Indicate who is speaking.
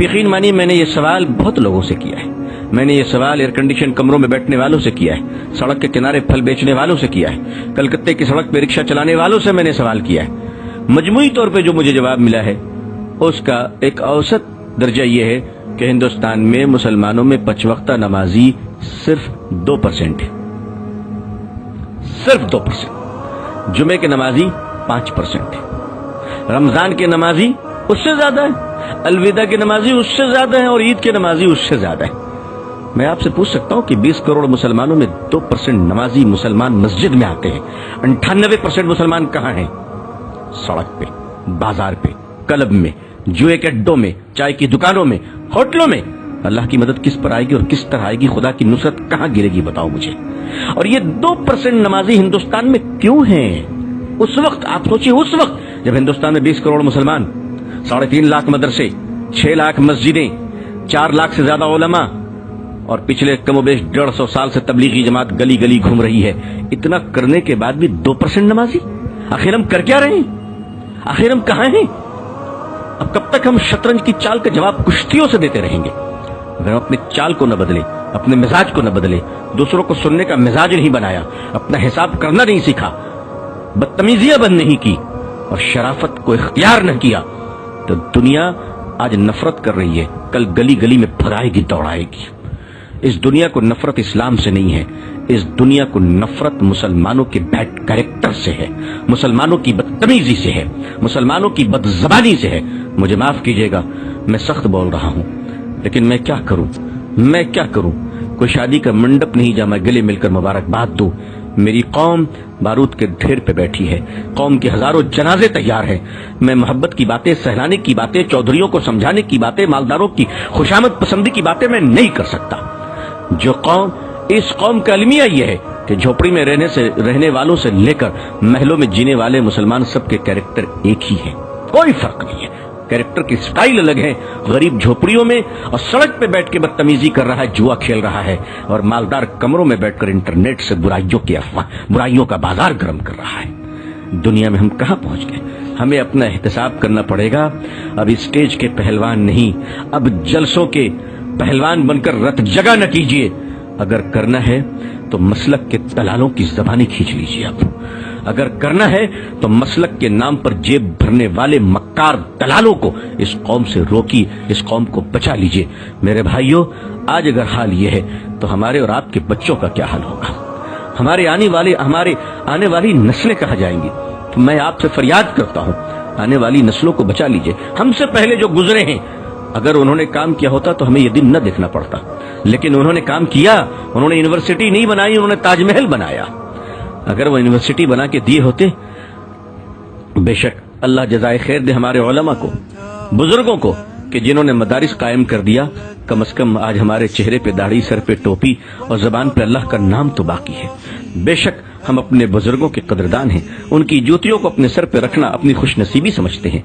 Speaker 1: یقین مانی میں نے یہ سوال بہت لوگوں سے کیا ہے. میں نے یہ سوال ایئر کنڈیشن کمروں میں بیٹھنے والوں سے کیا ہے, سڑک کے کنارے پھل بیچنے والوں سے کیا ہے, کلکتے کی سڑک پہ رکشہ چلانے والوں سے میں نے سوال کیا ہے. مجموعی طور پہ جو مجھے جواب ملا ہے اس کا ایک اوسط درجہ یہ ہے کہ ہندوستان میں مسلمانوں میں 5 وقتہ نمازی صرف 2% ہے, صرف 2%. جمعے کے نمازی 5% ہے, رمضان کے نمازی اس سے زیادہ ہے, الوداع کے نمازی اس سے زیادہ ہے, اور عید کے نمازی اس سے زیادہ ہے. میں آپ سے پوچھ سکتا ہوں کہ 20 کروڑ مسلمانوں میں 2% نمازی مسلمان مسجد میں آتے ہیں. 98% مسلمان کہاں ہیں؟ سڑک پہ, بازار پہ, کلب میں, جوئے کے اڈوں میں, چائے کی دکانوں میں, ہوٹلوں میں. اللہ کی مدد کس پر آئے گی اور کس طرح آئے گی؟ خدا کی نصرت کہاں گرے گی بتاؤ مجھے. اور یہ 2% نمازی ہندوستان میں کیوں ہیں؟ اس وقت آپ سوچیے, اس وقت جب ہندوستان میں 20 کروڑ مسلمان, 3.5 لاکھ مدرسے, 6 لاکھ مسجدیں, 4 لاکھ سے زیادہ علماء, اور پچھلے کم و بیش 150 سال سے تبلیغی جماعت گلی گلی گھوم رہی ہے. اتنا کرنے کے بعد بھی 2% نمازی. آخر ہم کر کیا رہے ہیں؟ آخر ہم کہاں ہیں؟ اب کب تک ہم شطرنج کی چال کا جواب کشتیوں سے دیتے رہیں گے؟ اگر ہم اپنے چال کو نہ بدلے, اپنے مزاج کو نہ بدلے, دوسروں کو سننے کا مزاج نہیں بنایا, اپنا حساب کرنا نہیں سیکھا, بدتمیزیاں بند نہیں کی, اور شرافت کو اختیار نہ کیا, تو دنیا آج نفرت کر رہی ہے, کل گلی گلی میں بھگائے گی, دوڑائے گی. اس دنیا کو نفرت اسلام سے نہیں ہے, اس دنیا کو نفرت مسلمانوں کے بیڈ کریکٹر سے ہے, مسلمانوں کی بدتمیزی سے ہے, مسلمانوں کی بد زبانی سے ہے. مجھے معاف کیجیے گا, میں سخت بول رہا ہوں, لیکن میں کیا کروں, میں کیا کروں. کوئی شادی کا منڈپ نہیں جہاں میں گلے مل کر مبارکباد دوں. میری قوم بارود کے ڈھیر پہ بیٹھی ہے, قوم کے ہزاروں جنازے تیار ہیں. میں محبت کی باتیں, سہلانے کی باتیں, چودھریوں کو سمجھانے کی باتیں, مالداروں کی خوشامد پسندی کی باتیں میں نہیں کر سکتا. جو قوم, اس قوم کا المیہ یہ ہے کہ جھوپڑی میں رہنے والوں سے لے کر محلوں میں جینے والے مسلمان سب کے کیریکٹر ایک ہی ہیں, کوئی فرق نہیں ہے. کیریکٹر کی سٹائل الگ ہے. غریب جھوپڑیوں میں اور سڑک پہ بیٹھ کے بدتمیزی کر رہا ہے, جوا کھیل رہا ہے, اور مالدار کمروں میں بیٹھ کر انٹرنیٹ سے برائیوں کا بازار گرم کر رہا ہے. دنیا میں ہم کہاں پہنچ گئے؟ ہمیں اپنا احتساب کرنا پڑے گا. اب اسٹیج کے پہلوان نہیں, اب جلسوں کے پہلوان بن کر رت جگہ نہ کیجیے. اگر کرنا ہے تو مسلک کے دلالوں کی زبانیں کھینچ لیجیے. اب اگر کرنا ہے تو مسلک کے نام پر جیب بھرنے والے مکار دلالوں کو اس قوم سے روکی, اس قوم کو بچا لیجیے. میرے بھائیوں, آج اگر حال یہ ہے تو ہمارے اور آپ کے بچوں کا کیا حال ہوگا؟ ہمارے آنے والی نسلیں کہاں جائیں گی؟ تو میں آپ سے فریاد کرتا ہوں, آنے والی نسلوں کو بچا لیجیے. ہم سے پہلے جو گزرے ہیں, اگر انہوں نے کام کیا ہوتا تو ہمیں یہ دن نہ دیکھنا پڑتا, لیکن انہوں نے کام کیا. انہوں نے یونیورسٹی نہیں بنائی, انہوں نے تاج محل بنایا. اگر وہ یونیورسٹی بنا کے دیے ہوتے, بے شک اللہ جزائے خیر دے ہمارے علماء کو, بزرگوں کو, کہ جنہوں نے مدارس قائم کر دیا. کم از کم آج ہمارے چہرے پہ داڑھی, سر پہ ٹوپی, اور زبان پہ اللہ کا نام تو باقی ہے. بے شک ہم اپنے بزرگوں کے قدردان ہیں, ان کی جوتیوں کو اپنے سر پہ رکھنا اپنی خوش نصیبی سمجھتے ہیں.